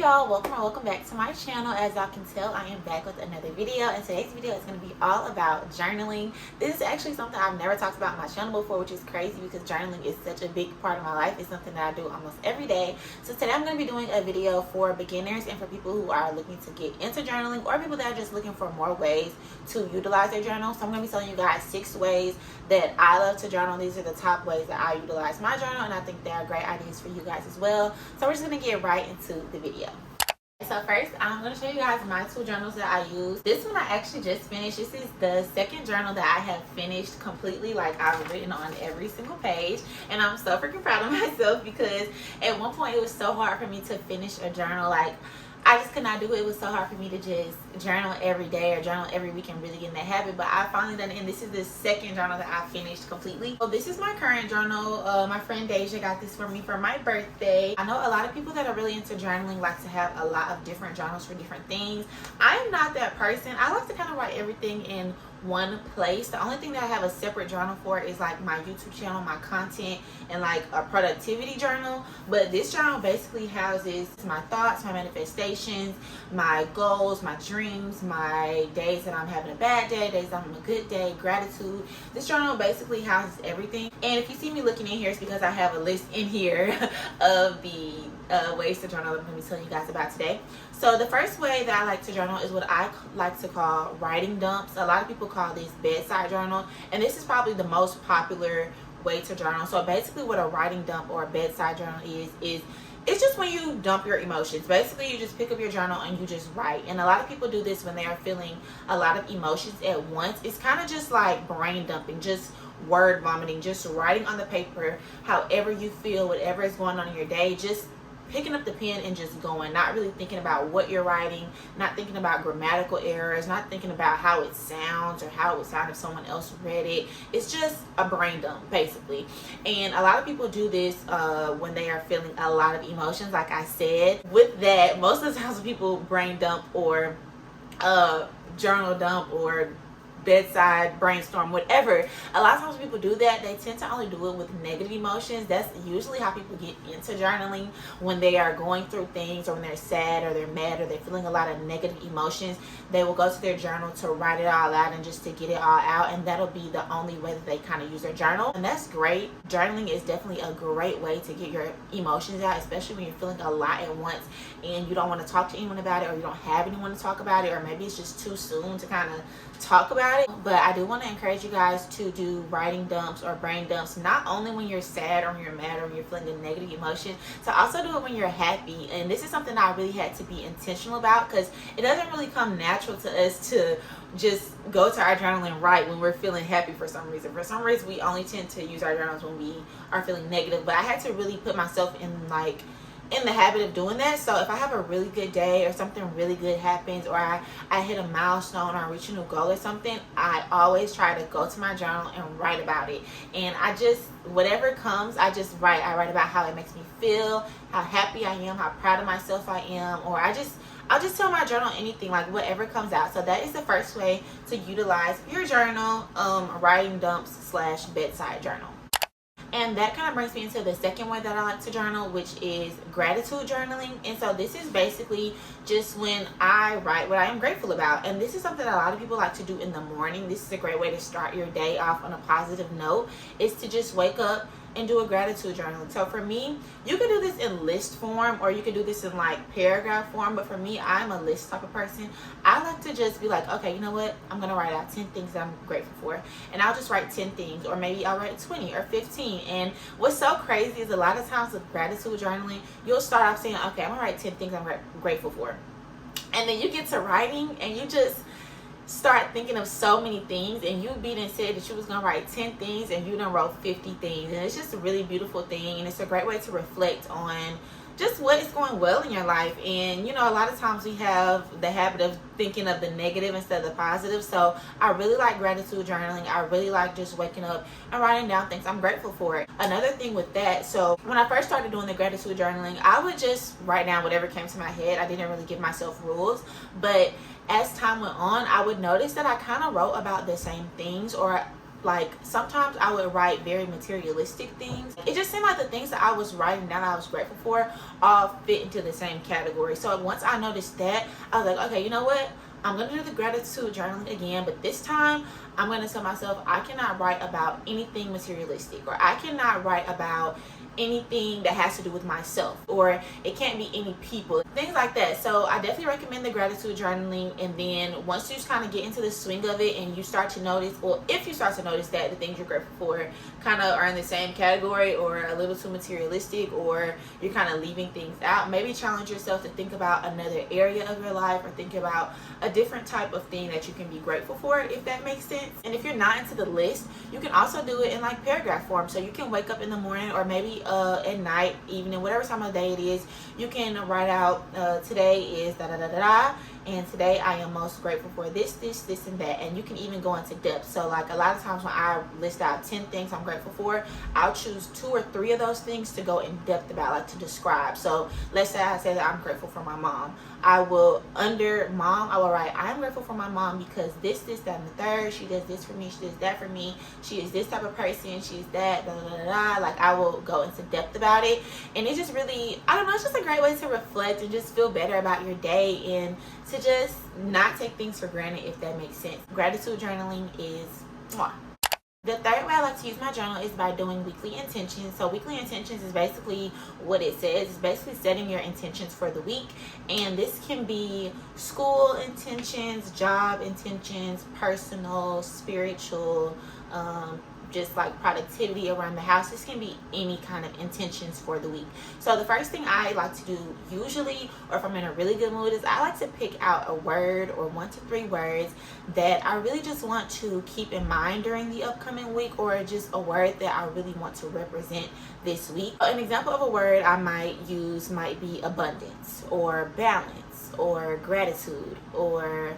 y'all, welcome or welcome back to my channel. As y'all can tell, I am back with another video, and today's video is going to be all about journaling. This is actually something I've never talked about on my channel before, which is crazy because journaling is such a big part of my life. It's something that I do almost every day. So today I'm going to be doing a video for beginners and for people who are looking to get into journaling, or people that are just looking for more ways to utilize their journal. So I'm going to be telling you guys 6 ways that I love to journal. These are the top ways that I utilize my journal, and I think they are great ideas for you guys as well. So we're just going to get right into the video. So first, I'm going to show you guys my 2 journals that I use. This one I actually just finished. This is the second journal that I have finished completely. Like, I've written on every single page, and I'm so freaking proud of myself because at one point it was so hard for me to finish a journal. Like, I just could not do it. It was so hard for me to just journal every day or journal every week and really get in that habit. But I finally done it, and this is the second journal that I finished completely. So this is my current journal. My friend Deja got this for me for my birthday. I know a lot of people that are really into journaling like to have a lot of different journals for different things. I am not that person. I like to kind of write everything in one place. The only thing that I have a separate journal for is like my YouTube channel, my content, and like a productivity journal. But this journal basically houses my thoughts, my manifestations, my goals, my dreams, my days that I'm having a bad day, days that I'm having a good day, gratitude. This journal basically houses everything. And if you see me looking in here, it's because I have a list in here of the ways to journal I'm going to be telling you guys about today. So the first way that I like to journal is what I like to call writing dumps. A lot of people call this bedside journal, and this is probably the most popular way to journal. So basically what a writing dump or a bedside journal is it's just when you dump your emotions. Basically, you just pick up your journal and you just write. And a lot of people do this when they are feeling a lot of emotions at once. It's kind of just like brain dumping, just word vomiting, just writing on the paper however you feel, whatever is going on in your day, just picking up the pen and just going, not really thinking about what you're writing, not thinking about grammatical errors, not thinking about how it sounds or how it would sound if someone else read it. It's just a brain dump, basically. And a lot of people do this when they are feeling a lot of emotions, like I said. With that, most of the times when people brain dump or journal dump or bedside brainstorm, whatever, a lot of times when people do that, they tend to only do it with negative emotions. That's usually how people get into journaling, when they are going through things, or when they're sad or they're mad or they're feeling a lot of negative emotions. They will go to their journal to write it all out and just to get it all out, and that'll be the only way that they kind of use their journal. And that's great. Journaling is definitely a great way to get your emotions out, especially when you're feeling a lot at once and you don't want to talk to anyone about it, or you don't have anyone to talk about it, or maybe it's just too soon to kind of talk about it. But I do want to encourage you guys to do writing dumps or brain dumps, not only when you're sad or when you're mad or when you're feeling a negative emotion, to also do it when you're happy. And this is something I really had to be intentional about, because it doesn't really come natural to us to just go to our journal and write when we're feeling happy for some reason. For some reason, we only tend to use our journals when we are feeling negative. But I had to really put myself in the habit of doing that. So if I have a really good day or something really good happens, or I hit a milestone or I reach a new goal or something, I always try to go to my journal and write about it. And I just, whatever comes, I just write. I write about how it makes me feel, how happy I am, how proud of myself I am, or I'll just tell my journal anything, like whatever comes out. So that is the first way to utilize your journal, writing dumps / bedside journal. And that kind of brings me into the second way that I like to journal, which is gratitude journaling. And so this is basically just when I write what I am grateful about. And this is something that a lot of people like to do in the morning. This is a great way to start your day off on a positive note, is to just wake up and do a gratitude journal. So for me, you can do this in list form, or you can do this in like paragraph form. But for me, I'm a list type of person. I like to just be like, okay, you know what? I'm going to write out 10 things that I'm grateful for. And I'll just write 10 things, or maybe I'll write 20 or 15. And what's so crazy is a lot of times with gratitude journaling, you'll start off saying, okay, I'm going to write 10 things I'm grateful for. And then you get to writing and you just start thinking of so many things, and you done said that you was gonna write 10 things and you done wrote 50 things. And it's just a really beautiful thing, and it's a great way to reflect on just what is going well in your life. And you know, a lot of times we have the habit of thinking of the negative instead of the positive. So I really like gratitude journaling. I really like just waking up and writing down things I'm grateful for. Another thing with that, so when I first started doing the gratitude journaling, I would just write down whatever came to my head. I didn't really give myself rules. But as time went on, I would notice that I kind of wrote about the same things, or like sometimes I would write very materialistic things. It just seemed like the things that I was writing down I was grateful for all fit into the same category. So once I noticed that, I was like, okay, you know what, I'm gonna do the gratitude journaling again, but this time I'm gonna tell myself I cannot write about anything materialistic, or I cannot write about anything that has to do with myself, or it can't be any people, things like that. So I definitely recommend the gratitude journaling. And then once you just kind of get into the swing of it and you start to notice, well, if you start to notice that the things you're grateful for kind of are in the same category or a little too materialistic, or you're kind of leaving things out, maybe challenge yourself to think about another area of your life, or think about a different type of thing that you can be grateful for, if that makes sense. And if you're not into the list, you can also do it in like paragraph form. So you can wake up in the morning, or maybe at night, evening, whatever time of day it is, you can write out today is da da da da da, and today I am most grateful for this, this, this, and that. And you can even go into depth. So like a lot of times when I list out 10 things I'm grateful for, I'll choose 2 or 3 of those things to go in depth about, like to describe. So let's say I say that I'm grateful for my mom. I will, under mom, I will write, I'm grateful for my mom because this, that, and the third. She does this for me. She does that for me. She is this type of person. She's that, da, da, da, da. Like I will go into depth about it. And it's just really, I don't know, it's just a great way to reflect and just feel better about your day, and to just not take things for granted, if that makes sense. Gratitude journaling is mwah. The third way I like to use my journal is by doing weekly intentions. So weekly intentions is basically what it says. It's basically setting your intentions for the week. And this can be school intentions, job intentions, personal, spiritual, just like productivity around the house. This can be any kind of intentions for the week. So the first thing I like to do usually, or if I'm in a really good mood, is I like to pick out a word or 1 to 3 words that I really just want to keep in mind during the upcoming week, or just a word that I really want to represent this week. An example of a word I might use might be abundance, or balance, or gratitude, or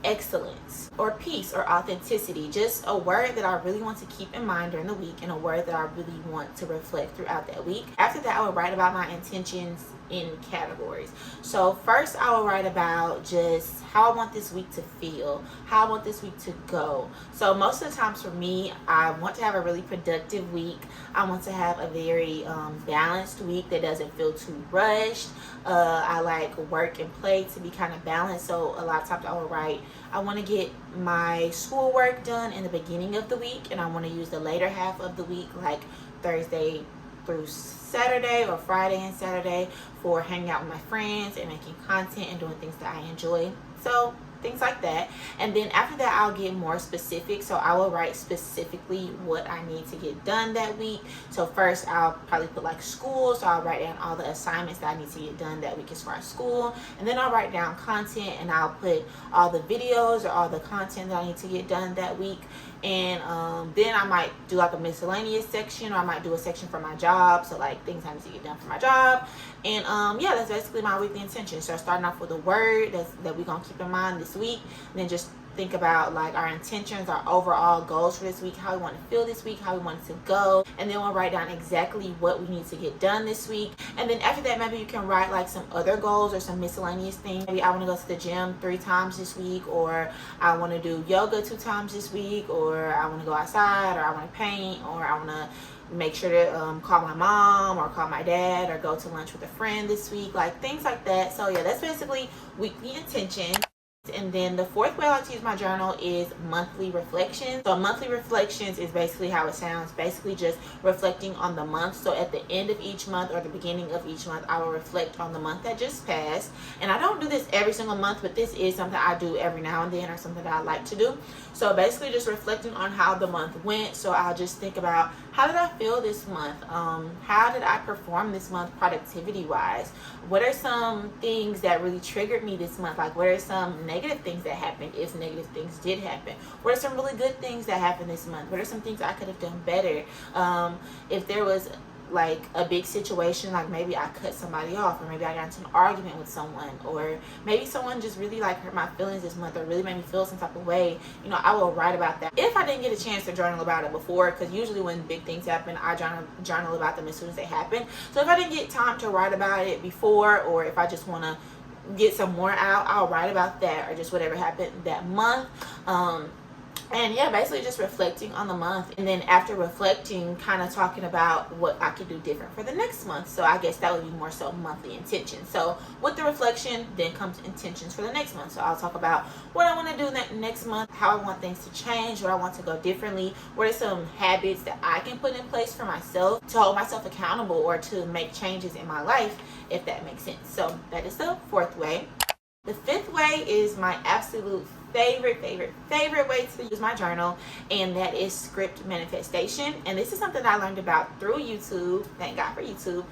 excellence, or peace, or authenticity. Just a word that I really want to keep in mind during the week, and a word that I really want to reflect throughout that week. After that, I will write about my intentions in categories. So first I will write about just how I want this week to feel, how I want this week to go. So most of the times for me, I want to have a really productive week. I want to have a very balanced week that doesn't feel too rushed. I like work and play to be kind of balanced. So a lot of times I will write, I want to get my schoolwork done in the beginning of the week, and I want to use the later half of the week, like Thursday through Saturday, or Friday and Saturday, for hanging out with my friends and making content and doing things that I enjoy. So things like that. And then after that, I'll get more specific. So I will write specifically what I need to get done that week. So first I'll probably put like school. So I'll write down all the assignments that I need to get done that week as far as school. And then I'll write down content, and I'll put all the videos or all the content that I need to get done that week. And then I might do like a miscellaneous section, or I might do a section for my job, so like things I need to get done for my job. And yeah, that's basically my weekly intention. So starting off with a word that we're gonna keep in mind this week, and then just think about like our intentions, our overall goals for this week, how we want to feel this week, how we want it to go. And then we'll write down exactly what we need to get done this week. And then after that, maybe you can write like some other goals or some miscellaneous things. Maybe I want to go to the gym 3 times this week, or I want to do yoga 2 times this week, or I want to go outside, or I want to paint, or I want to make sure to call my mom or call my dad, or go to lunch with a friend this week, like things like that. So yeah, that's basically weekly intention. And then the fourth way I like to use my journal is monthly reflections. So monthly reflections is basically how it sounds, basically just reflecting on the month. So at the end of each month or the beginning of each month, I will reflect on the month that just passed. And I don't do this every single month, but this is something I do every now and then, or something that I like to do. So basically just reflecting on how the month went. So I'll just think about, how did I feel this month? How did I perform this month productivity wise? What are some things that really triggered me this month? Like, what are some negative things that happened, if negative things did happen? What are some really good things that happened this month? What are some things I could have done better? If there was like a big situation, like maybe I cut somebody off, or maybe I got into an argument with someone, or maybe someone just really like hurt my feelings this month, or really made me feel some type of way, you know, I will write about that. If I didn't get a chance to journal about it before, because usually when big things happen, I journal about them as soon as they happen. So if I didn't get time to write about it before, or if I just want to get some more out, I'll write about that, or just whatever happened that month. And yeah, basically just reflecting on the month, and then after reflecting, kind of talking about what I could do different for the next month. So I guess that would be more so monthly intentions. So with the reflection then comes intentions for the next month. So I'll talk about what I want to do next month, how I want things to change, what I want to go differently, what are some habits that I can put in place for myself to hold myself accountable or to make changes in my life, if that makes sense. So that is the fourth way. The fifth way is my absolute favorite way to use my journal, and that is script manifestation. And this is something I learned about through YouTube. Thank God for YouTube.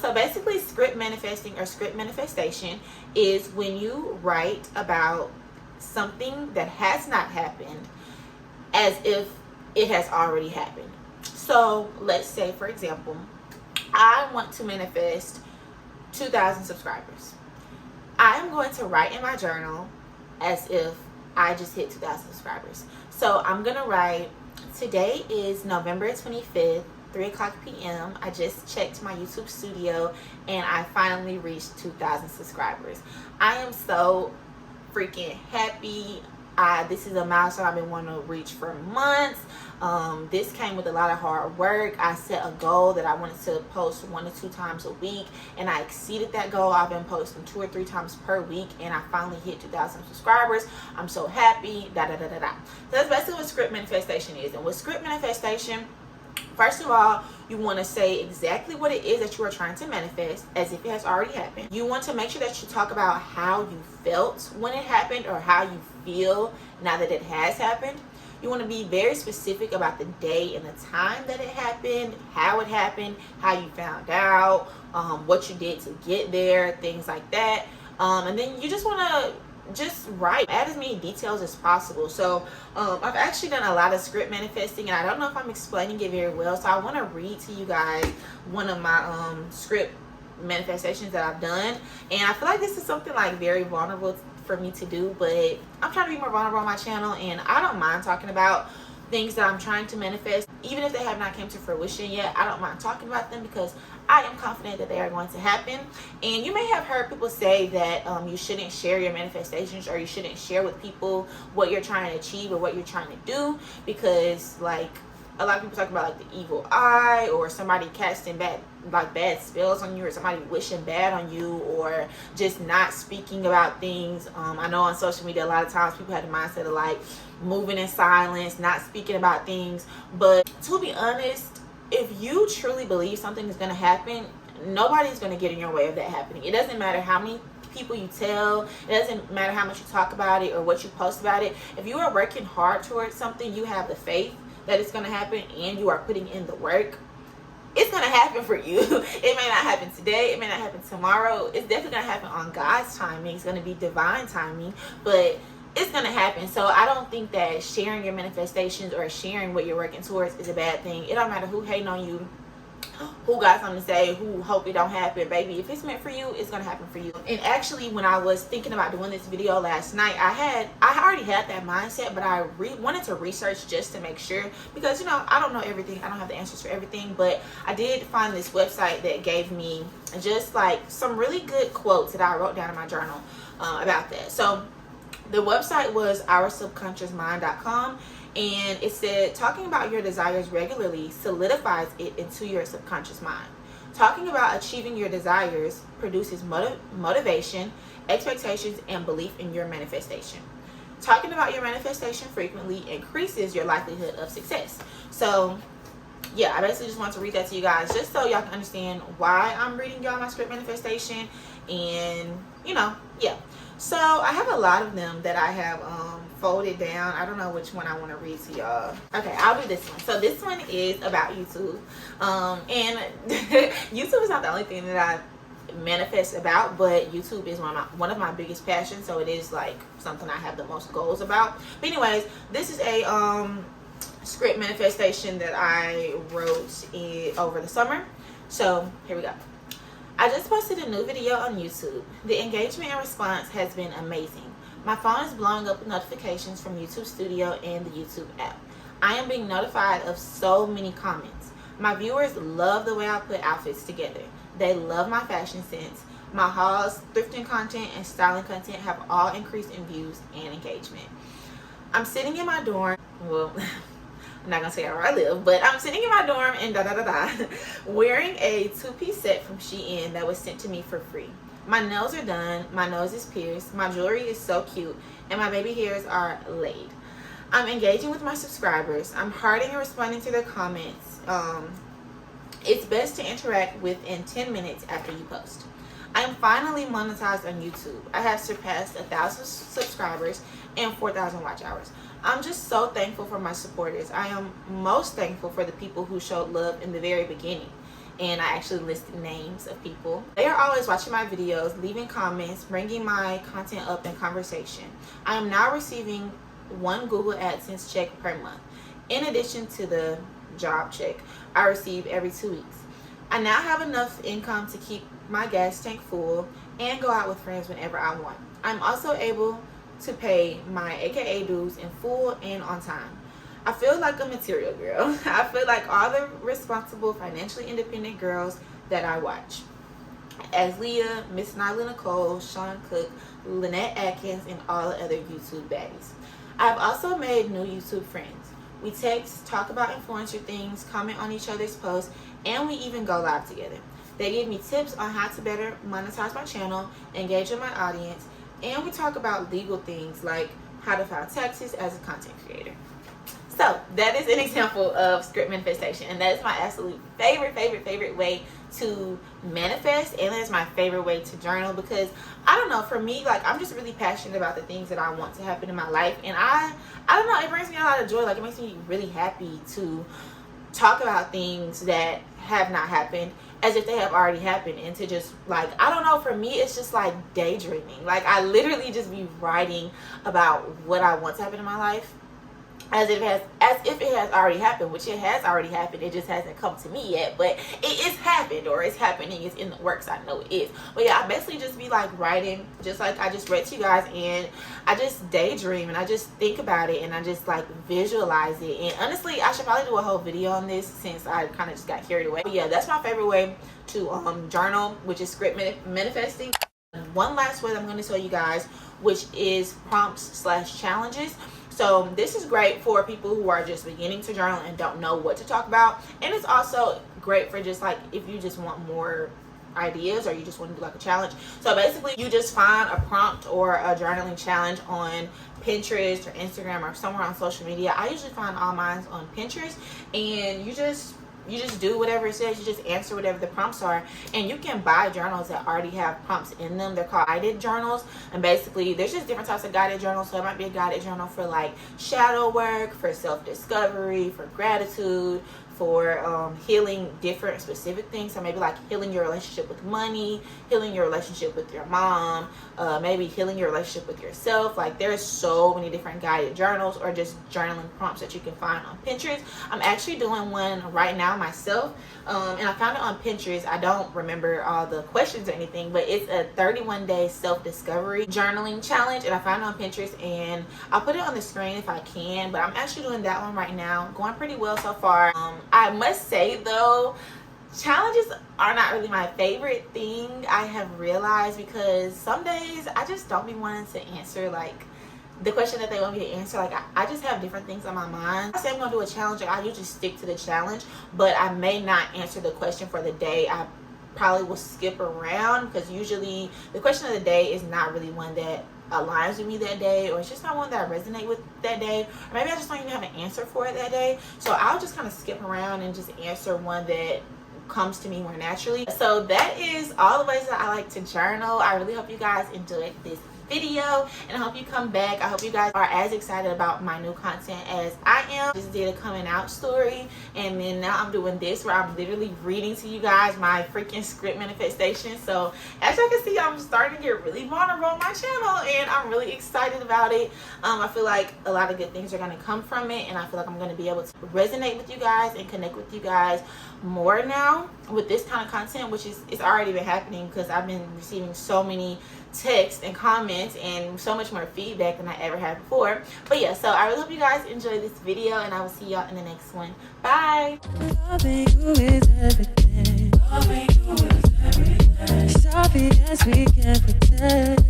So basically, script manifesting or script manifestation is when you write about something that has not happened as if it has already happened. So let's say, for example, I want to manifest 2,000 subscribers. I am going to write in my journal as if I just hit 2,000 subscribers. So I'm going to write, today is November 25th, 3 o'clock p.m. I just checked my YouTube studio and I finally reached 2,000 subscribers. I am so freaking happy. This is a milestone I've been wanting to reach for months. This came with a lot of hard work. I set a goal that I wanted to post 1 to 2 times a week, and I exceeded that goal. I've been posting 2 or 3 times per week, and I finally hit 2,000 subscribers. I'm so happy. So that's basically what script manifestation is. And with script manifestation, first of all, you want to say exactly what it is that you are trying to manifest as if it has already happened. You want to make sure that you talk about how you felt when it happened or how you feel now that it has happened. You want to be very specific about the day and the time that it happened, how it happened, how you found out, what you did to get there, things like that. And then you just want to just write, add as many details as possible. So I've actually done a lot of script manifesting, and I don't know if I'm explaining it very well, so I want to read to you guys one of my script manifestations that I've done. And I feel like this is something like very vulnerable for me to do, but I'm trying to be more vulnerable on my channel, and I don't mind talking about things that I'm trying to manifest, even if they have not came to fruition yet. I don't mind talking about them because I am confident that they are going to happen. And you may have heard people say that you shouldn't share your manifestations, or you shouldn't share with people what you're trying to achieve or what you're trying to do, because like a lot of people talk about like the evil eye, or somebody casting bad spells on you, or somebody wishing bad on you, or just not speaking about things. I know on social media a lot of times people have the mindset of like moving in silence, not speaking about things. But to be honest, if you truly believe something is going to happen, nobody's going to get in your way of that happening. It doesn't matter how many people you tell, it doesn't matter how much you talk about it or what you post about it. If you are working hard towards something, you have the faith that it's going to happen, and you are putting in the work, it's going to happen for you. It may not happen today, it may not happen tomorrow. It's definitely going to happen on God's timing. It's going to be divine timing, but it's going to happen. So I don't think that sharing your manifestations or sharing what you're working towards is a bad thing. It don't matter who hating on you, who got something to say, who hope it don't happen. Baby, if it's meant for you, it's gonna happen for you. And actually, when I was thinking about doing this video last night, I already had that mindset, but I wanted to research just to make sure, because you know, I don't know everything, I don't have the answers for everything. But I did find this website that gave me just like some really good quotes that I wrote down in my journal about that. So the website was oursubconsciousmind.com, and it said, talking about your desires regularly solidifies it into your subconscious mind. Talking about achieving your desires produces motivation, expectations, and belief in your manifestation. Talking about your manifestation frequently increases your likelihood of success. So yeah, I basically just want to read that to you guys, just so y'all can understand why I'm reading y'all my script manifestation. And you know, yeah, so I have a lot of them that I have folded down. I don't know which one I want to read to y'all. Okay, I'll do this one. So this one is about YouTube, and YouTube is not the only thing that I manifest about, but YouTube is one of my biggest passions, so it is like something I have the most goals about. But anyways, this is a script manifestation that I wrote over the summer. So here we go. I just posted a new video on YouTube. The engagement and response has been amazing. My phone is blowing up with notifications from YouTube Studio and the YouTube app. I am being notified of so many comments. My viewers love the way I put outfits together. They love my fashion sense. My hauls, thrifting content, and styling content have all increased in views and engagement. I'm sitting in my dorm well, I'm not gonna say where I live, but I'm sitting in my dorm and wearing a two-piece set from Shein that was sent to me for free. My nails are done, my nose is pierced, my jewelry is so cute, and my baby hairs are laid. I'm engaging with my subscribers. I'm hearting and responding to their comments. It's best to interact within 10 minutes after you post. I am finally monetized on YouTube. I have surpassed 1,000 subscribers and 4,000 watch hours. I'm just so thankful for my supporters. I am most thankful for the people who showed love in the very beginning. And I actually listed names of people. They are always watching my videos, leaving comments, bringing my content up in conversation. I am now receiving one Google AdSense check per month, in addition to the job check I receive every 2 weeks. I now have enough income to keep my gas tank full and go out with friends whenever I want. I'm also able to pay my AKA dues in full and on time. I feel like a material girl. I feel like all the responsible, financially independent girls that I watch. As Leah, Miss Nyla Nicole, Sean Cook, Lynette Atkins, and all the other YouTube baddies. I've also made new YouTube friends. We text, talk about influencer things, comment on each other's posts, and we even go live together. They give me tips on how to better monetize my channel, engage with my audience, and we talk about legal things like how to file taxes as a content creator. So that is an example of script manifestation, and that is my absolute favorite way to manifest, and that is my favorite way to journal, because I don't know, for me, like, I'm just really passionate about the things that I want to happen in my life, and I don't know, it brings me a lot of joy. Like, it makes me really happy to talk about things that have not happened as if they have already happened, and to just, like, I don't know, for me it's just like daydreaming. Like, I literally just be writing about what I want to happen in my life as if it has already happened, which it has already happened. It just hasn't come to me yet, but it's happened, or it's happening, it's in the works. I know it is. But yeah, I basically just be like writing, just like I just read to you guys, and I just daydream and I just think about it and I just like visualize it. And honestly, I should probably do a whole video on this since I kind of just got carried away. But yeah, that's my favorite way to journal, which is script manifesting. One last way I'm going to tell you guys, which is prompts/challenges. So this is great for people who are just beginning to journal and don't know what to talk about, and it's also great for just like if you just want more ideas or you just want to do like a challenge. So basically you just find a prompt or a journaling challenge on Pinterest or Instagram or somewhere on social media. I usually find all mine on Pinterest, and you just do whatever it says. You just answer whatever the prompts are, and you can buy journals that already have prompts in them. They're called guided journals, and basically there's just different types of guided journals. So it might be a guided journal for like shadow work, for self-discovery, for gratitude, for healing different specific things. So maybe like healing your relationship with money, healing your relationship with your mom, maybe healing your relationship with yourself. Like, there's so many different guided journals or just journaling prompts that you can find on Pinterest. I'm actually doing one right now myself, and I found it on Pinterest. I don't remember all the questions or anything, but it's a 31-day self-discovery journaling challenge, and I found it on Pinterest, and I'll put it on the screen if I can. But I'm actually doing that one right now, going pretty well so far. I must say though, challenges are not really my favorite thing, I have realized, because some days I just don't be wanting to answer like the question that they want me to answer. Like, I just have different things on my mind. I say I'm gonna do a challenge, like, I usually stick to the challenge, but I may not answer the question for the day. I probably will skip around, because usually the question of the day is not really one that aligns with me that day, or it's just not one that I resonate with that day, or maybe I just don't even have an answer for it that day. So I'll just kind of skip around and just answer one that comes to me more naturally. So that is all the ways that I like to journal. I really hope you guys enjoyed this video, and I hope you come back. I hope you guys are as excited about my new content as I am. Just did a coming out story, and then now I'm doing this where I'm literally reading to you guys my freaking script manifestation. So as you can see, I'm starting to get really vulnerable on my channel, and I'm really excited about it. I feel like a lot of good things are going to come from it, and I feel like I'm going to be able to resonate with you guys and connect with you guys more now with this kind of content, which is, it's already been happening, because I've been receiving so many texts and comments and so much more feedback than I ever had before. But yeah, so I really hope you guys enjoy this video, and I will see y'all in the next one. Bye. Loving you is everything. Loving you is everything. Sorry as we can pretend.